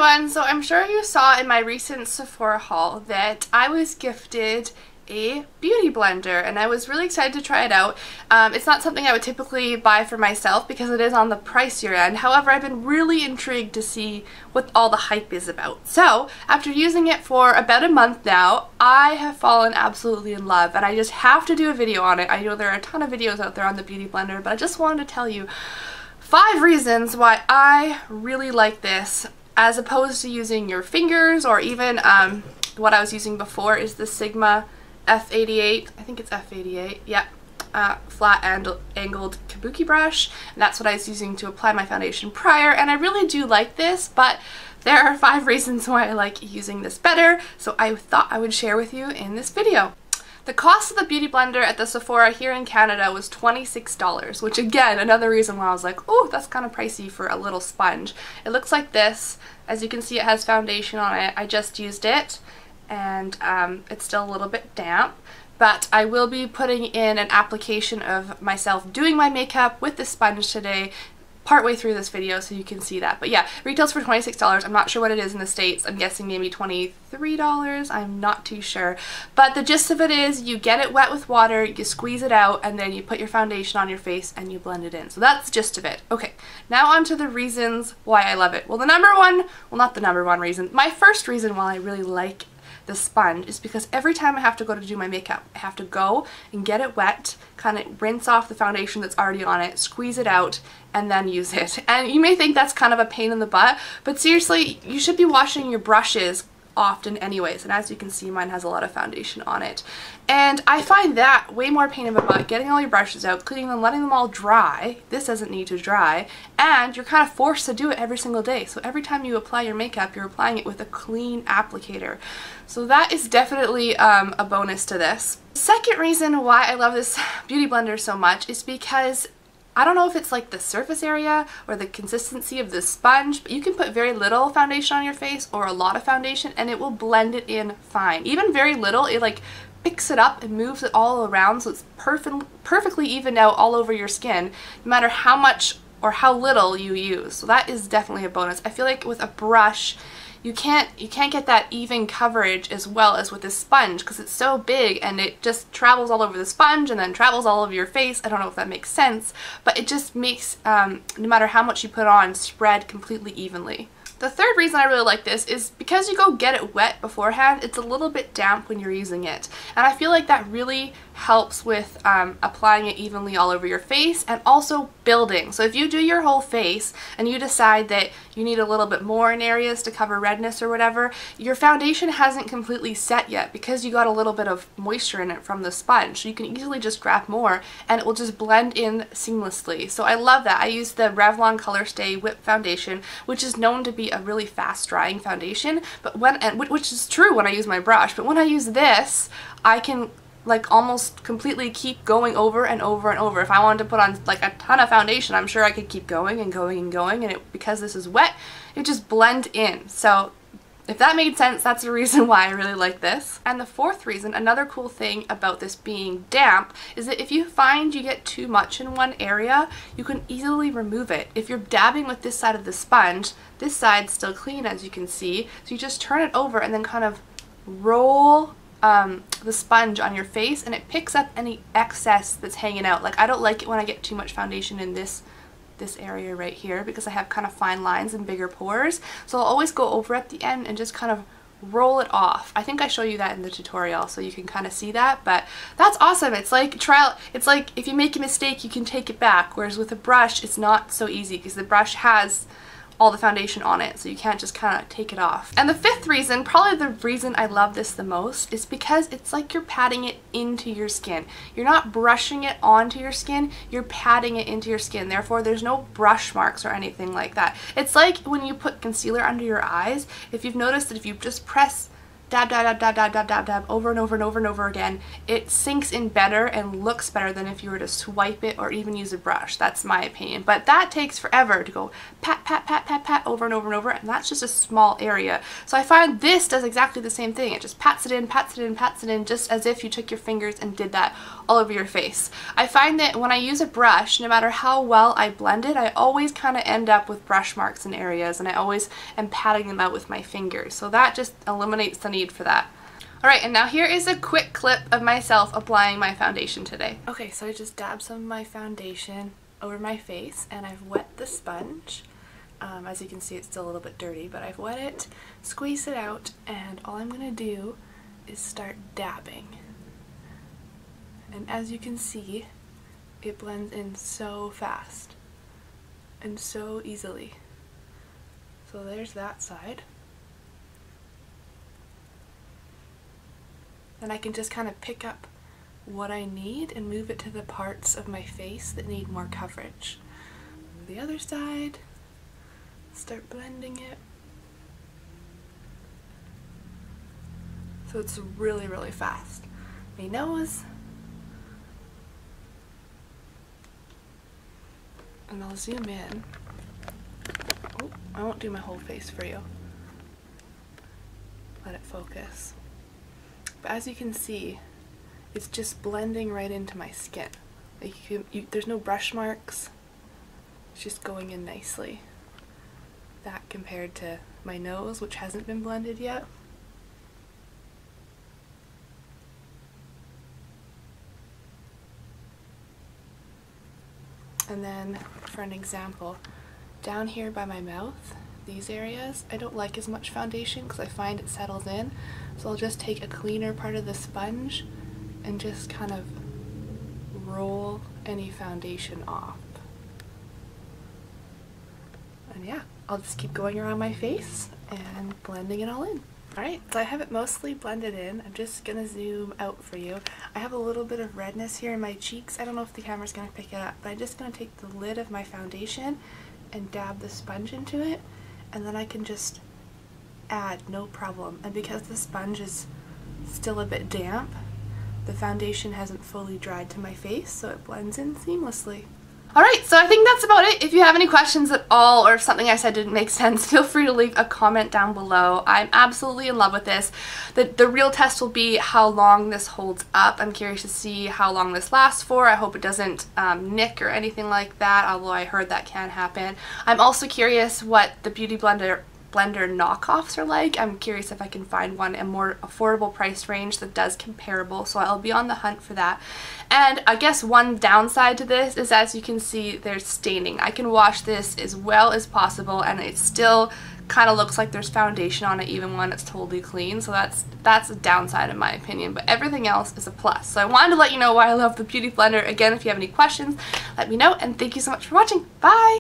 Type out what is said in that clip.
everyone! So I'm sure you saw in my recent Sephora haul that I was gifted a beauty blender and I was really excited to try it out. It's not something I would typically buy for myself because it is on the pricier end. However, I've been really intrigued to see what all the hype is about. So after using it for about a month now, I have fallen absolutely in love and I just have to do a video on it. I know there are a ton of videos out there on the beauty blender, but I just wanted to tell you 5 reasons why I really like this as opposed to using your fingers, or even what I was using before is the Sigma F88, I think it's F88, yeah, flat angled kabuki brush, and that's what I was using to apply my foundation prior, and I really do like this, but there are 5 reasons why I like using this better, so I thought I would share with you in this video. The cost of the beauty blender at the Sephora here in Canada was $26, which again, another reason why I was like, oh, that's kind of pricey for a little sponge. It looks like this. As you can see, it has foundation on it. I just used it, and it's still a little bit damp, but I will be putting in an application of myself doing my makeup with the sponge today, partway through this video, so you can see that. But yeah, retails for $26. I'm not sure what it is in the States. I'm guessing maybe $23. I'm not too sure. But the gist of it is you get it wet with water, you squeeze it out, and then you put your foundation on your face and you blend it in. So that's the gist of it. Okay, now on to the reasons why I love it. Well, the number one, well, not the number one reason. My first reason why I really like the sponge is because every time I have to go to do my makeup, I have to go and get it wet, kind of rinse off the foundation that's already on it, squeeze it out, and then use it. And you may think that's kind of a pain in the butt, but seriously, you should be washing your brushes often anyways, and as you can see, mine has a lot of foundation on it. And I find that way more pain in the butt, getting all your brushes out, cleaning them, letting them all dry. This doesn't need to dry, and you're kind of forced to do it every single day. So every time you apply your makeup, you're applying it with a clean applicator. So that is definitely a bonus to this. The second reason why I love this beauty blender so much is because I don't know if it's like the surface area or the consistency of the sponge, but you can put very little foundation on your face or a lot of foundation and it will blend it in fine. Even very little, it like picks it up and moves it all around, so it's perfectly evened out all over your skin, no matter how much or how little you use. So that is definitely a bonus. I feel like with a brush, you can't get that even coverage as well as with this sponge because it's so big and it just travels all over the sponge and then travels all over your face. I don't know if that makes sense, but it just makes, no matter how much you put on, spread completely evenly. The third reason I really like this is because you go get it wet beforehand, it's a little bit damp when you're using it. And I feel like that really helps with applying it evenly all over your face and also building. So if you do your whole face and you decide that you need a little bit more in areas to cover redness or whatever, your foundation hasn't completely set yet because you got a little bit of moisture in it from the sponge. So you can easily just grab more and it will just blend in seamlessly. So I love that. I use the Revlon Color Stay Whip Foundation, which is known to be a really fast drying foundation, but which is true when I use my brush, but when I use this, I can like almost completely keep going over and over and over. If I wanted to put on like a ton of foundation, I'm sure I could keep going and going and going, and because this is wet, it just blend in. So if that made sense, that's the reason why I really like this. And the fourth reason, another cool thing about this being damp, is that if you find you get too much in one area, you can easily remove it. If you're dabbing with this side of the sponge, this side's still clean as you can see, so you just turn it over and then kind of roll the sponge on your face and it picks up any excess that's hanging out. Like I don't like it when I get too much foundation in this area right here because I have kind of fine lines and bigger pores, so I'll always go over at the end and just kind of roll it off. I think I show you that in the tutorial so you can kind of see that, but that's awesome. It's like it's like if you make a mistake you can take it back, whereas with a brush it's not so easy because the brush has all the foundation on it, so you can't just kind of take it off. And the fifth reason, probably the reason I love this the most, is because it's like you're patting it into your skin. You're not brushing it onto your skin, you're patting it into your skin. Therefore, there's no brush marks or anything like that. It's like when you put concealer under your eyes. If you've noticed that if you just press dab, dab, dab, dab, dab, dab, dab, over and over and over and over again, it sinks in better and looks better than if you were to swipe it or even use a brush. That's my opinion. But that takes forever to go pat, pat, pat, pat, pat, over and over and over, and that's just a small area. So I find this does exactly the same thing. It just pats it in, pats it in, pats it in, just as if you took your fingers and did that all over your face. I find that when I use a brush, no matter how well I blend it, I always kind of end up with brush marks in areas, and I always am patting them out with my fingers. So that just eliminates the need for that. Alright, and now here is a quick clip of myself applying my foundation today. Okay, so I just dabbed some of my foundation over my face, and I've wet the sponge. As you can see, it's still a little bit dirty, but I've wet it, squeezed it out, and all I'm going to do is start dabbing. And as you can see, it blends in so fast and so easily. So there's that side. And I can just kind of pick up what I need and move it to the parts of my face that need more coverage. The other side, start blending it. So it's really, really fast. My nose. And I'll zoom in. Oh, I won't do my whole face for you. Let it focus. But as you can see, it's just blending right into my skin. Like there's no brush marks. It's just going in nicely. That compared to my nose, which hasn't been blended yet. And then, for an example, down here by my mouth, these areas, I don't like as much foundation because I find it settles in. So I'll just take a cleaner part of the sponge and just kind of roll any foundation off. And yeah, I'll just keep going around my face and blending it all in. Alright, so I have it mostly blended in. I'm just going to zoom out for you. I have a little bit of redness here in my cheeks. I don't know if the camera's going to pick it up, but I'm just going to take the lid of my foundation and dab the sponge into it, and then I can just add no problem. And because the sponge is still a bit damp, the foundation hasn't fully dried to my face, so it blends in seamlessly. Alright, so I think that's about it. If you have any questions at all, or if something I said didn't make sense, feel free to leave a comment down below. I'm absolutely in love with this. The real test will be how long this holds up. I'm curious to see how long this lasts for. I hope it doesn't nick or anything like that, although I heard that can happen. I'm also curious what the Beauty Blender knockoffs are like. I'm curious if I can find one in more affordable price range that does comparable, so I'll be on the hunt for that. And I guess one downside to this is, as you can see, there's staining. I can wash this as well as possible and it still kind of looks like there's foundation on it even when it's totally clean, so that's a downside in my opinion, but everything else is a plus. So I wanted to let you know why I love the Beauty Blender. Again, if you have any questions, let me know, and thank you so much for watching. Bye!